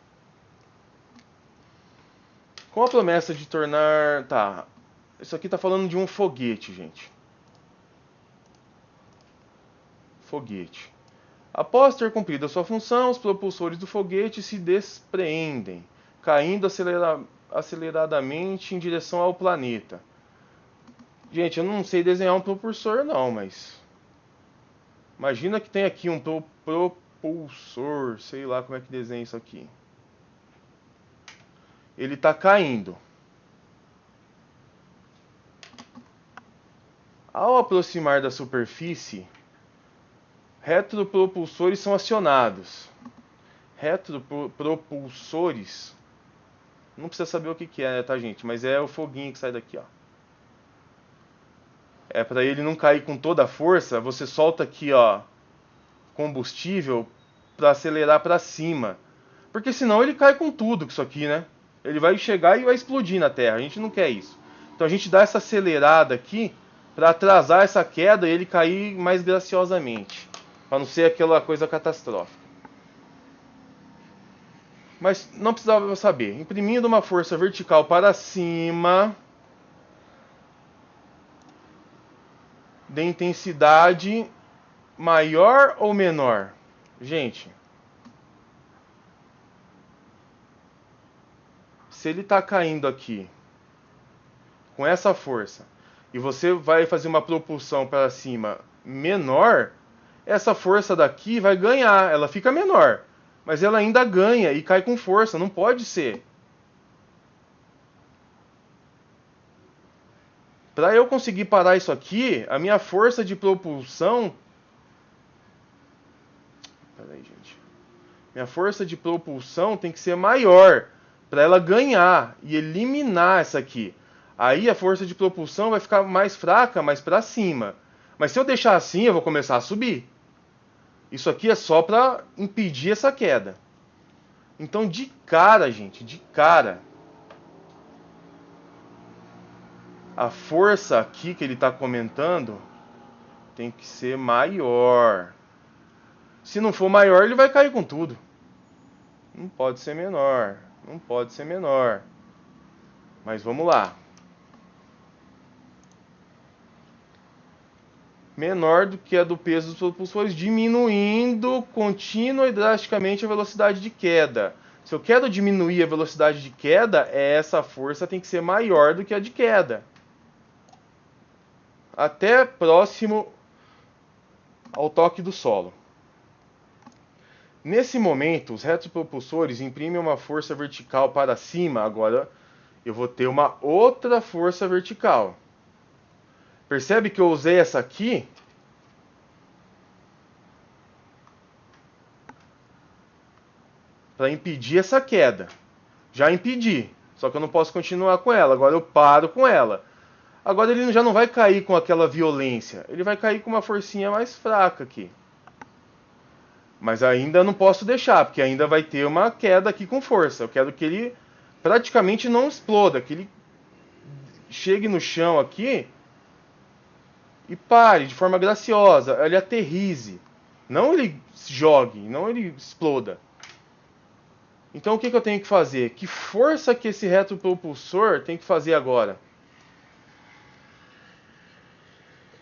Com a promessa de tornar... Tá, isso aqui tá falando de um foguete, gente. Foguete. Após ter cumprido a sua função, os propulsores do foguete se despreendem, caindo aceleradamente em direção ao planeta. Gente, eu não sei desenhar um propulsor não, mas... Imagina que tem aqui um propulsor, sei lá como é que desenha isso aqui. Ele está caindo. Ao aproximar da superfície, retropropulsores são acionados. Retropropulsores, não precisa saber o que é, tá, gente? Mas é o foguinho que sai daqui, ó. É para ele não cair com toda a força, você solta aqui, ó, combustível para acelerar para cima. Porque senão ele cai com tudo com isso aqui, né? Ele vai chegar e vai explodir na Terra. A gente não quer isso. Então a gente dá essa acelerada aqui para atrasar essa queda e ele cair mais graciosamente, para não ser aquela coisa catastrófica. Mas não precisava saber. Imprimindo uma força vertical para cima de intensidade maior ou menor? Gente, se ele está caindo aqui com essa força e você vai fazer uma propulsão para cima menor, essa força daqui vai ganhar, ela fica menor, mas ela ainda ganha e cai com força, não pode ser. Para eu conseguir parar isso aqui, a minha força de propulsão... Peraí, gente. Minha força de propulsão tem que ser maior para ela ganhar e eliminar essa aqui. Aí a força de propulsão vai ficar mais fraca, mais para cima. Mas se eu deixar assim, eu vou começar a subir. Isso aqui é só para impedir essa queda. Então, de cara, gente, de cara, a força aqui que ele está comentando tem que ser maior. Se não for maior, ele vai cair com tudo. Não pode ser menor. Não pode ser menor. Mas vamos lá. Menor do que a do peso dos propulsores, diminuindo contínua e drasticamente a velocidade de queda. Se eu quero diminuir a velocidade de queda, essa força tem que ser maior do que a de queda. Até próximo ao toque do solo. Nesse momento, os retropropulsores imprimem uma força vertical para cima. Agora eu vou ter uma outra força vertical. Percebe que eu usei essa aqui para impedir essa queda. Já impedi, só que eu não posso continuar com ela. Agora eu paro com ela. Agora ele já não vai cair com aquela violência. Ele vai cair com uma forcinha mais fraca aqui. Mas ainda não posso deixar, porque ainda vai ter uma queda aqui com força. Eu quero que ele praticamente não exploda, que ele chegue no chão aqui e pare de forma graciosa, ele aterrize. Não ele jogue, não ele exploda. Então o que eu tenho que fazer? Que força que esse retropropulsor tem que fazer agora?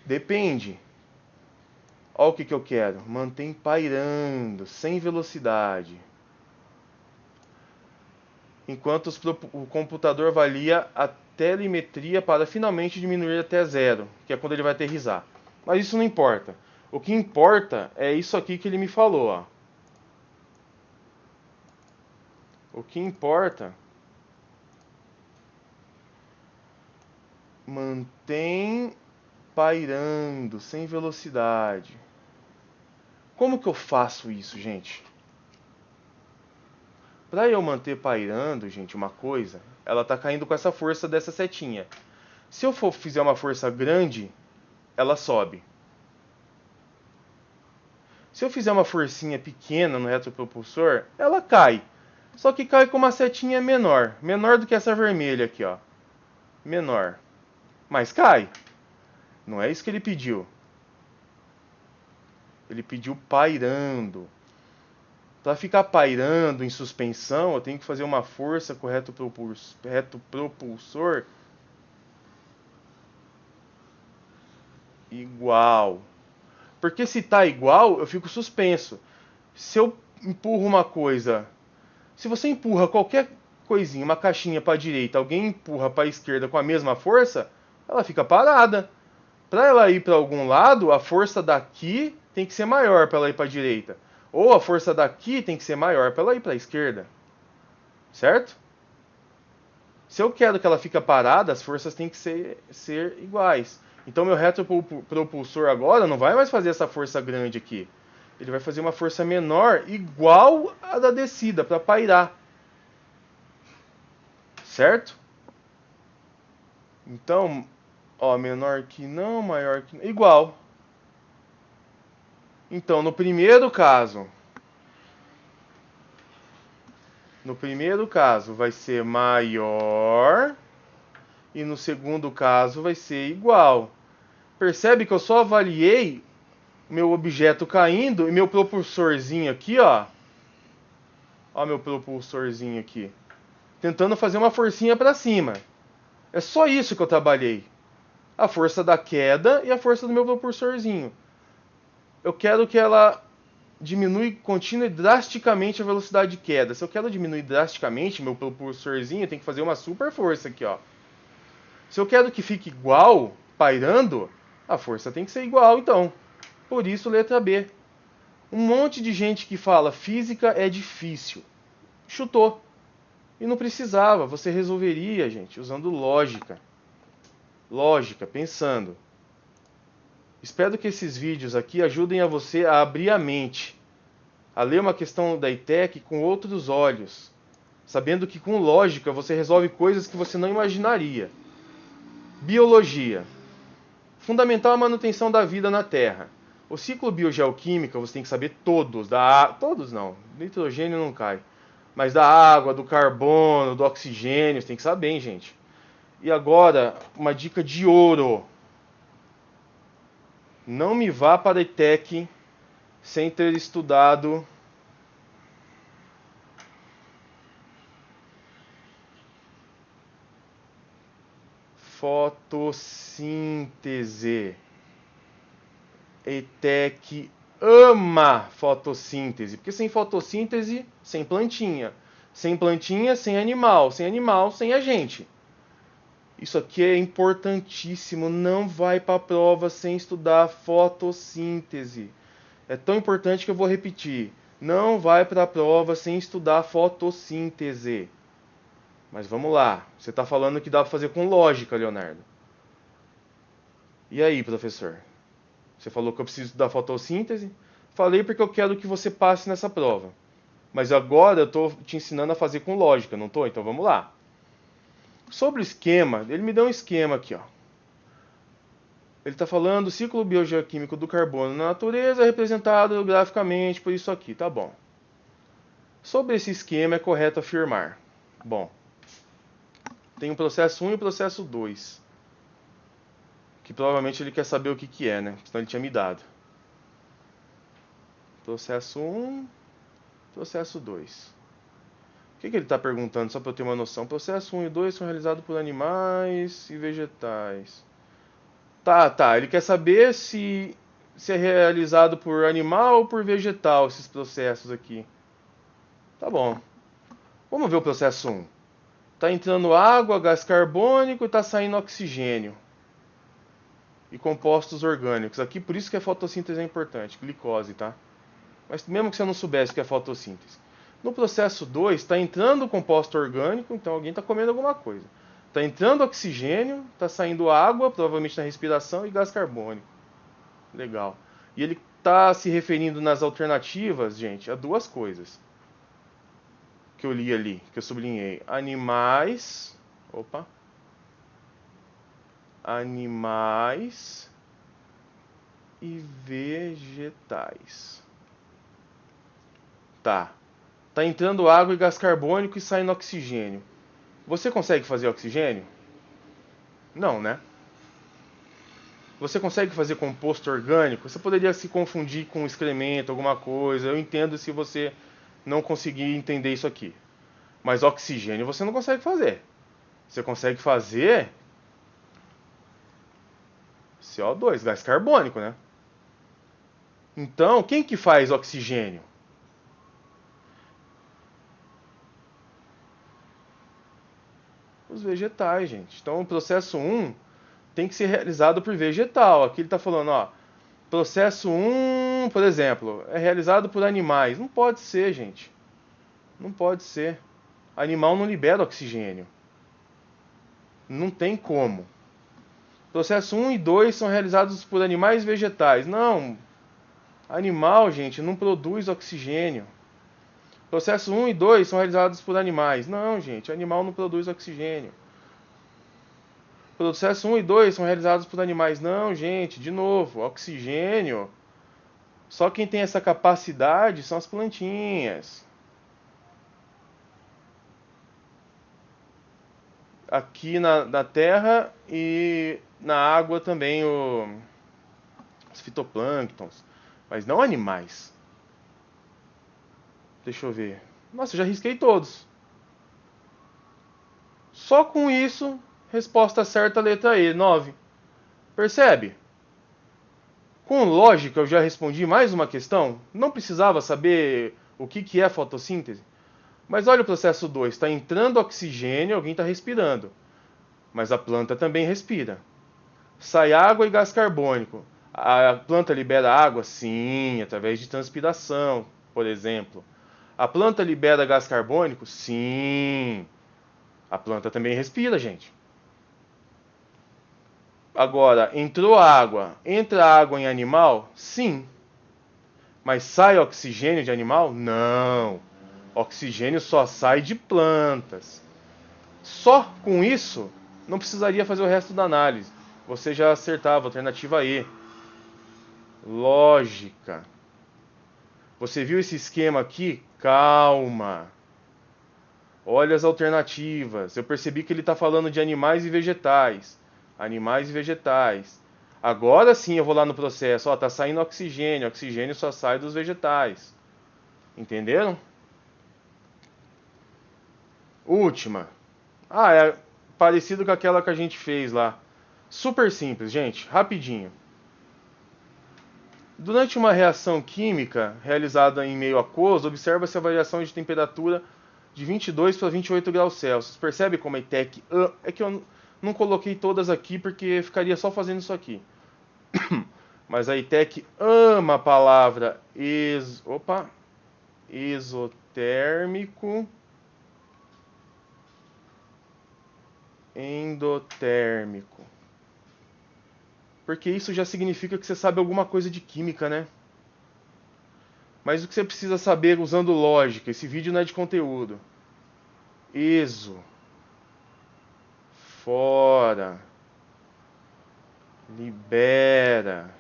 Depende. Olha o que eu quero. Mantém pairando, sem velocidade. Enquanto o computador avalia a telemetria para finalmente diminuir até zero, que é quando ele vai aterrissar. Mas isso não importa. O que importa é isso aqui que ele me falou. Ó. O que importa, mantém pairando, sem velocidade. Como que eu faço isso, gente? Para eu manter pairando, gente, uma coisa, ela tá caindo com essa força dessa setinha. Se eu fizer uma força grande, ela sobe. Se eu fizer uma forcinha pequena no retropropulsor, ela cai. Só que cai com uma setinha menor. Menor do que essa vermelha aqui, ó. Menor. Mas cai. Não é isso que ele pediu. Ele pediu pairando. Para ficar pairando em suspensão, eu tenho que fazer uma força com o retropropulsor igual. Porque se tá igual, eu fico suspenso. Se eu empurro uma coisa, se você empurra qualquer coisinha, uma caixinha para a direita, alguém empurra para a esquerda com a mesma força, ela fica parada. Para ela ir para algum lado, a força daqui tem que ser maior para ela ir para a direita. Ou a força daqui tem que ser maior para ela ir para a esquerda. Certo? Se eu quero que ela fique parada, as forças têm que ser iguais. Então meu retropropulsor agora não vai mais fazer essa força grande aqui. Ele vai fazer uma força menor igual a da descida para pairar. Certo? Então, ó, menor que não, maior que não, igual. Então, no primeiro caso vai ser maior e no segundo caso vai ser igual. Percebe que eu só avaliei meu objeto caindo e meu propulsorzinho aqui, ó. Ó meu propulsorzinho aqui. Tentando fazer uma forcinha para cima. É só isso que eu trabalhei. A força da queda e a força do meu propulsorzinho. Eu quero que ela continue drasticamente a velocidade de queda. Se eu quero diminuir drasticamente meu propulsorzinho, tem que fazer uma super força aqui, ó. Se eu quero que fique igual, pairando, a força tem que ser igual, então. Por isso, letra B. Um monte de gente que fala física é difícil. Chutou. E não precisava, você resolveria, gente, usando lógica. Lógica, pensando. Espero que esses vídeos aqui ajudem a você a abrir a mente, a ler uma questão da ITEC com outros olhos, sabendo que com lógica você resolve coisas que você não imaginaria. Biologia. Fundamental a manutenção da vida na Terra. O ciclo biogeoquímico você tem que saber todos. Todos não, nitrogênio não cai. Mas da água, do carbono, do oxigênio, você tem que saber, hein, gente. E agora, uma dica de ouro. Não me vá para a ITEC sem ter estudado fotossíntese. ETEC ama fotossíntese, porque sem fotossíntese, sem plantinha. Sem plantinha, sem animal. Sem animal, sem a gente. Isso aqui é importantíssimo. Não vai para a prova sem estudar fotossíntese. É tão importante que eu vou repetir. Não vai para a prova sem estudar fotossíntese. Mas vamos lá. Você está falando que dá para fazer com lógica, Leonardo. E aí, professor? Você falou que eu preciso estudar fotossíntese? Falei porque eu quero que você passe nessa prova. Mas agora eu estou te ensinando a fazer com lógica, não estou? Então vamos lá. Sobre o esquema, ele me deu um esquema aqui, ó. Ele está falando do ciclo biogeoquímico do carbono na natureza, representado graficamente por isso aqui, tá bom. Sobre esse esquema é correto afirmar. Bom, tem o processo 1 e o processo 2. Que provavelmente ele quer saber o que é, né? Senão ele tinha me dado. Processo 1, processo 2. O que ele está perguntando, só para eu ter uma noção? Processo 1 e 2 são realizados por animais e vegetais. Tá. Ele quer saber se é realizado por animal ou por vegetal, esses processos aqui. Tá bom. Vamos ver o processo 1. Está entrando água, gás carbônico e está saindo oxigênio. E compostos orgânicos. Aqui, por isso que a fotossíntese é importante. Glicose, tá? Mas mesmo que você não soubesse o que é fotossíntese. No processo 2, está entrando composto orgânico, então alguém está comendo alguma coisa. Está entrando oxigênio, está saindo água, provavelmente na respiração, e gás carbônico. Legal. E ele está se referindo nas alternativas, gente, a duas coisas que eu li ali, que eu sublinhei. Animais e vegetais. Tá. Tá entrando água e gás carbônico e saindo oxigênio. Você consegue fazer oxigênio? Não, né? Você consegue fazer composto orgânico? Você poderia se confundir com excremento, alguma coisa. Eu entendo se você não conseguir entender isso aqui. Mas oxigênio você não consegue fazer. Você consegue fazer CO2, gás carbônico, né? Então, quem que faz oxigênio? Os vegetais, gente. Então, o processo 1 tem que ser realizado por vegetal. Aqui ele está falando, ó, processo 1, por exemplo, é realizado por animais. Não pode ser, gente. Não pode ser. Animal não libera oxigênio. Não tem como. Processo 1 e 2 são realizados por animais e vegetais. Não. Animal, gente, não produz oxigênio. Processo 1 e 2 são realizados por animais. Não, gente, animal não produz oxigênio. Processo 1 e 2 são realizados por animais. Não, gente, de novo, oxigênio. Só quem tem essa capacidade são as plantinhas. Aqui na terra e na água também os fitoplânctons. Mas não animais. Deixa eu ver. Nossa, já risquei todos. Só com isso, resposta certa, letra E, 9. Percebe? Com lógica, eu já respondi mais uma questão. Não precisava saber o que é fotossíntese. Mas olha o processo 2. Está entrando oxigênio, alguém está respirando. Mas a planta também respira. Sai água e gás carbônico. A planta libera água? Sim, através de transpiração, por exemplo. A planta libera gás carbônico? Sim. A planta também respira, gente. Agora, entrou água. Entra água em animal? Sim. Mas sai oxigênio de animal? Não. Oxigênio só sai de plantas. Só com isso, não precisaria fazer o resto da análise. Você já acertava, alternativa E. Lógica. Você viu esse esquema aqui? Calma. Olha as alternativas. Eu percebi que ele está falando de animais e vegetais. Animais e vegetais. Agora sim eu vou lá no processo. Ó, tá saindo oxigênio. Oxigênio só sai dos vegetais. Entenderam? Última. Ah, é parecido com aquela que a gente fez lá. Super simples, gente. Rapidinho. Durante uma reação química realizada em meio aquoso, observa-se a variação de temperatura de 22 para 28 graus Celsius. Percebe como a ITEC... É que eu não coloquei todas aqui porque ficaria só fazendo isso aqui. Mas a ITEC ama a palavra exotérmico, endotérmico. Porque isso já significa que você sabe alguma coisa de química, né? Mas o que você precisa saber usando lógica? Esse vídeo não é de conteúdo. Exo. Fora. Libera.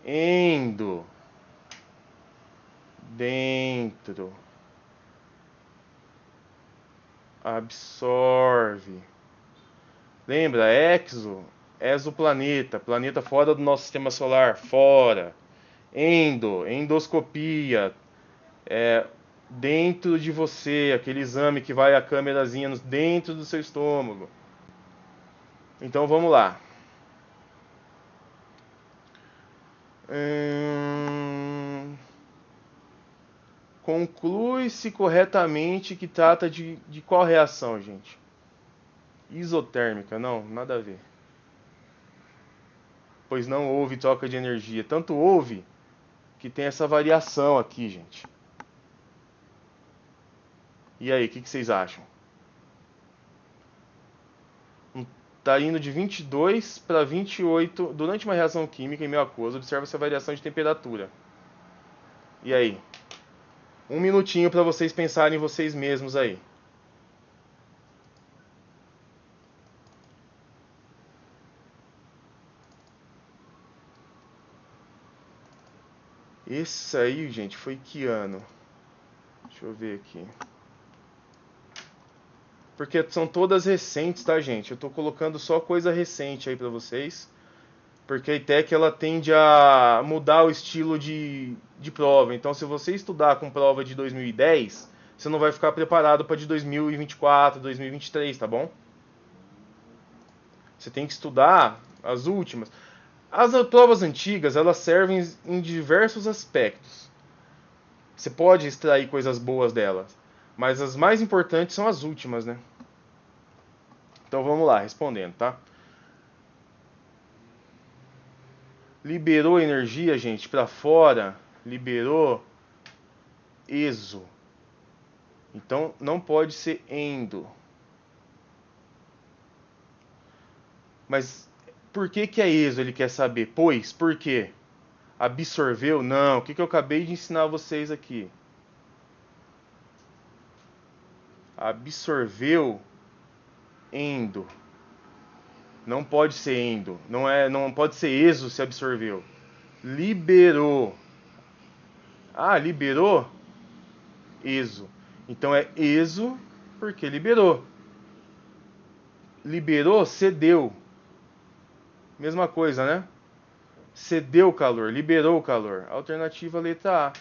Endo. Dentro. Absorve. Lembra? Exo. Exoplaneta. Planeta fora do nosso sistema solar. Fora. Endo. Endoscopia. Dentro de você, aquele exame que vai a câmerazinha dentro do seu estômago. Então vamos lá. Conclui-se corretamente que trata de qual reação, gente? Isotérmica, não, nada a ver. Pois não houve troca de energia. Tanto houve que tem essa variação aqui, gente. E aí, o que vocês acham? Está indo de 22 para 28 durante uma reação química em meio aquoso. Observa-se a variação de temperatura. E aí? Um minutinho para vocês pensarem vocês mesmos aí. Esse aí, gente, foi que ano? Deixa eu ver aqui. Porque são todas recentes, tá, gente? Eu tô colocando só coisa recente aí pra vocês. Porque a ITEC, ela tende a mudar o estilo de prova. Então, se você estudar com prova de 2010, você não vai ficar preparado para de 2024, 2023, tá bom? Você tem que estudar as últimas. As provas antigas, elas servem em diversos aspectos. Você pode extrair coisas boas delas, mas as mais importantes são as últimas, né? Então vamos lá, respondendo, tá? Liberou energia, gente, para fora, liberou exo. Então não pode ser endo. Mas por que que é exo? Ele quer saber. Pois, por quê? Absorveu? Não. O que que eu acabei de ensinar vocês aqui? Absorveu endo. Não pode ser endo. Não pode ser exo se absorveu. Liberou. Ah, liberou? Exo. Então é exo porque liberou. Liberou, cedeu. Mesma coisa, né? Cedeu o calor, liberou o calor. Alternativa letra A.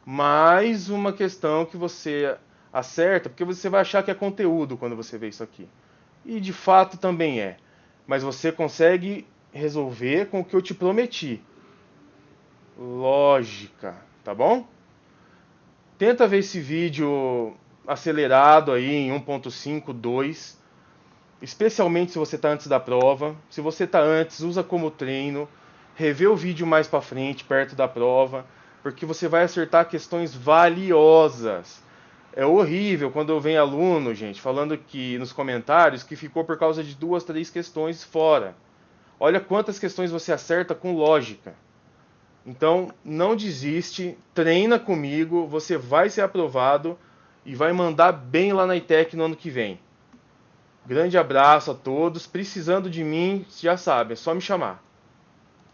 Mais uma questão que você acerta, porque você vai achar que é conteúdo quando você vê isso aqui. E de fato também é. Mas você consegue resolver com o que eu te prometi. Lógica, tá bom? Tenta ver esse vídeo acelerado aí em 1.5, 2. Especialmente se você está antes da prova. Se você está antes, usa como treino. Revê o vídeo mais para frente, perto da prova, porque você vai acertar questões valiosas. É horrível quando vem aluno, gente, falando que nos comentários que ficou por causa de 2, 3 questões fora. Olha quantas questões você acerta com lógica. Então, não desiste, treina comigo, você vai ser aprovado e vai mandar bem lá na ITEC no ano que vem. Grande abraço a todos. Precisando de mim, já sabe, é só me chamar.